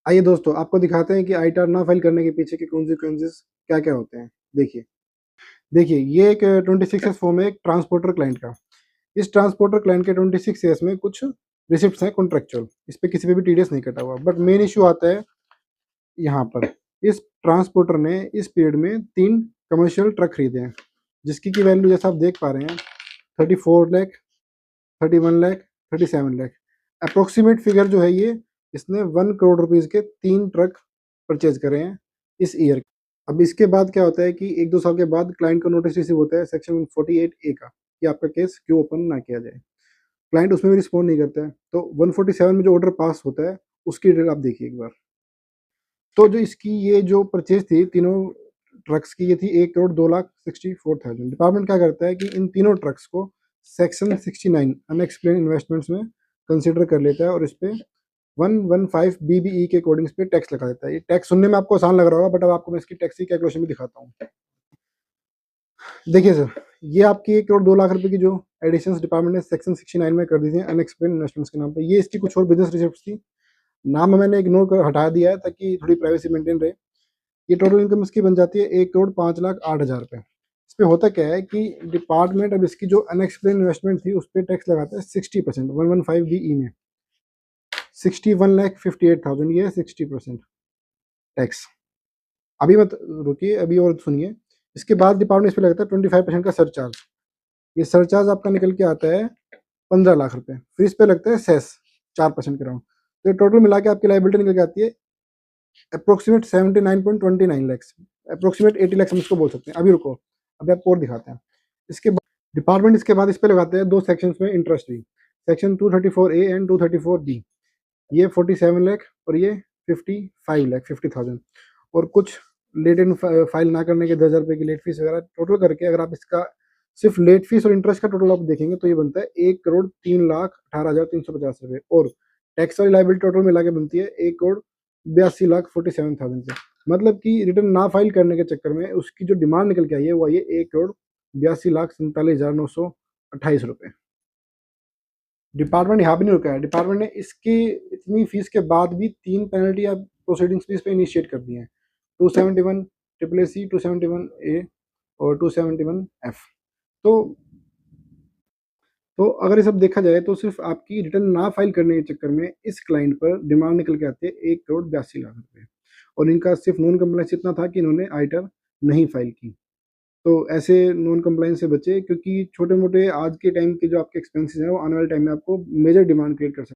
आइए दोस्तों, आपको दिखाते हैं कि आईटीआर ना फाइल करने के पीछे के कॉन्सिक्वेंसेस क्या-क्या होते हैं। देखिए देखिए ये एक 26 एस फॉर्म है एक ट्रांसपोर्टर क्लाइंट का। इस ट्रांसपोर्टर क्लाइंट के 26 एस में कुछ रिसिप्ट्स हैं कॉन्ट्रैक्चुअल। इस पे किसी पे भी टीडीएस नहीं कटा हुआ। बट मेन इश्यू आता है यहाँ पर। इस ट्रांसपोर्टर ने इस पीरियड में 3 कमर्शियल ट्रक खरीदे हैं, जिसकी की वैल्यू जैसा आप देख पा रहे हैं 34 लाख, 31 लाख, 37 लाख। अप्रोक्सीमेट फिगर जो है ये, इसने 1 करोड़ रुपीज़ के 3 ट्रक परचेज़ करे हैं इस ईयर। अब इसके बाद क्या होता है कि 1-2 साल के बाद क्लाइंट को नोटिस रिसीव होता है सेक्शन 48 ए का, कि आपका केस क्यों ओपन ना किया जाए। क्लाइंट उसमें भी रिस्पॉन्ड नहीं करता है, तो 147 में जो ऑर्डर पास होता है, उसकी डिटेल आप देखिए एक बार। तो जो इसकी ये जो परचेज़ थी तीनों ट्रक्स की, ये थी 1 करोड़ 2,64,000। डिपार्टमेंट क्या करता है कि इन तीनों ट्रक्स को सेक्शन 69 अनएक्सप्लेन्ड इन्वेस्टमेंट्स में कंसीडर कर लेता है और इस पे 115 बीबीई के अकॉर्डिंग इस पे टैक्स लगा देता है। ये टैक्स सुनने में आपको आसान लग रहा होगा, बट अब आपको मैं इसकी टैक्स की कैलकुलेशन भी दिखाता हूँ। देखिए सर, ये आपकी 1 करोड़ 2 लाख रुपए की जो एडिशंस डिपार्टमेंट ने सेक्शन 69 में कर दी थी अनएक्सप्लेन्ड इन्वेस्टमेंट्स के नाम पे, ये इसकी कुछ और बिज़नेस रिसिप्ट्स थी। नाम मैंने इग्नोर कर हटा दिया है ताकि थोड़ी प्राइवेसी मेंटेन रहे। ये टोटल इनकम इसकी बन जाती है 1 करोड़ 5,08,000 रुपए। इस पे होता क्या है कि डिपार्टमेंट अब इसकी जो अनएक्सप्लेन्ड इन्वेस्टमेंट थी, उस पे टैक्स लगाता है 60%, 115 बीई में। 61,58,000 ये है 60% टैक्स। अभी मत रुकिए, अभी और सुनिए। इसके बाद डिपार्टमेंट इस पे लगता है 25% का सरचार्ज। ये सरचार्ज आपका निकल के आता है 15 लाख रुपए। फिर इस पे लगता है सेस 4% के अराउंड। तो ये टोटल मिला के आपकी लायबिलिटी निकल के आती है अप्रोक्सीमेट 79.29 लैक्स, अप्रोक्सीमेट 80 लैक्स हम इसको बोल सकते हैं। अभी रुको, अभी आपको और दिखाते हैं। इसके बाद डिपार्टमेंट इसके बाद इस पे लगाते हैं 2 सेक्शंस में इंटरेस्ट भी, सेक्शन 234 ए एंड 234 बी। ये 47 लाख और ये 55 लाख 50,000 और कुछ लेट इन फाइल ना करने के 10,000 रुपए की लेट फीस वगैरह टोटल करके, अगर आप इसका सिर्फ लेट फीस और इंटरेस्ट का टोटल आप देखेंगे तो ये बनता है 1 करोड़ 3,18,350 रुपए और टैक्स वाली लायबिलिटी टोटल मिला के बनती है 1 करोड़ 82,47,000 रुपए। मतलब कि रिटर्न ना फाइल करने के चक्कर में उसकी जो डिमांड निकल के आई है वो आई है 1 करोड़ 82,47,928 रुपए। डिपार्टमेंट यहाँ भी नहीं रुका है। डिपार्टमेंट ने इसकी इतनी फीस के बाद भी 3 पेनल्टी या प्रोसीडिंग्स भी इस पे इनिशिएट कर दी हैं। 271 ट्रिपल ए सी, 271 ए और 271 एफ। तो अगर ये सब देखा जाए तो सिर्फ आपकी रिटर्न ना फाइल करने के चक्कर में इस क्लाइंट पर डिमांड निकल के आते हैं 1 करोड़ 82 लाख रुपए और इनका सिर्फ नॉन कंप्लायंस इतना था कि इन्होंने आईटीआर नहीं फाइल की। तो ऐसे नॉन कंप्लायंस से बचे, क्योंकि छोटे-मोटे आज के टाइम के जो आपके एक्सपेंसेस हैं वो आने वाले टाइम में आपको मेजर डिमांड क्रिएट कर सकते हैं।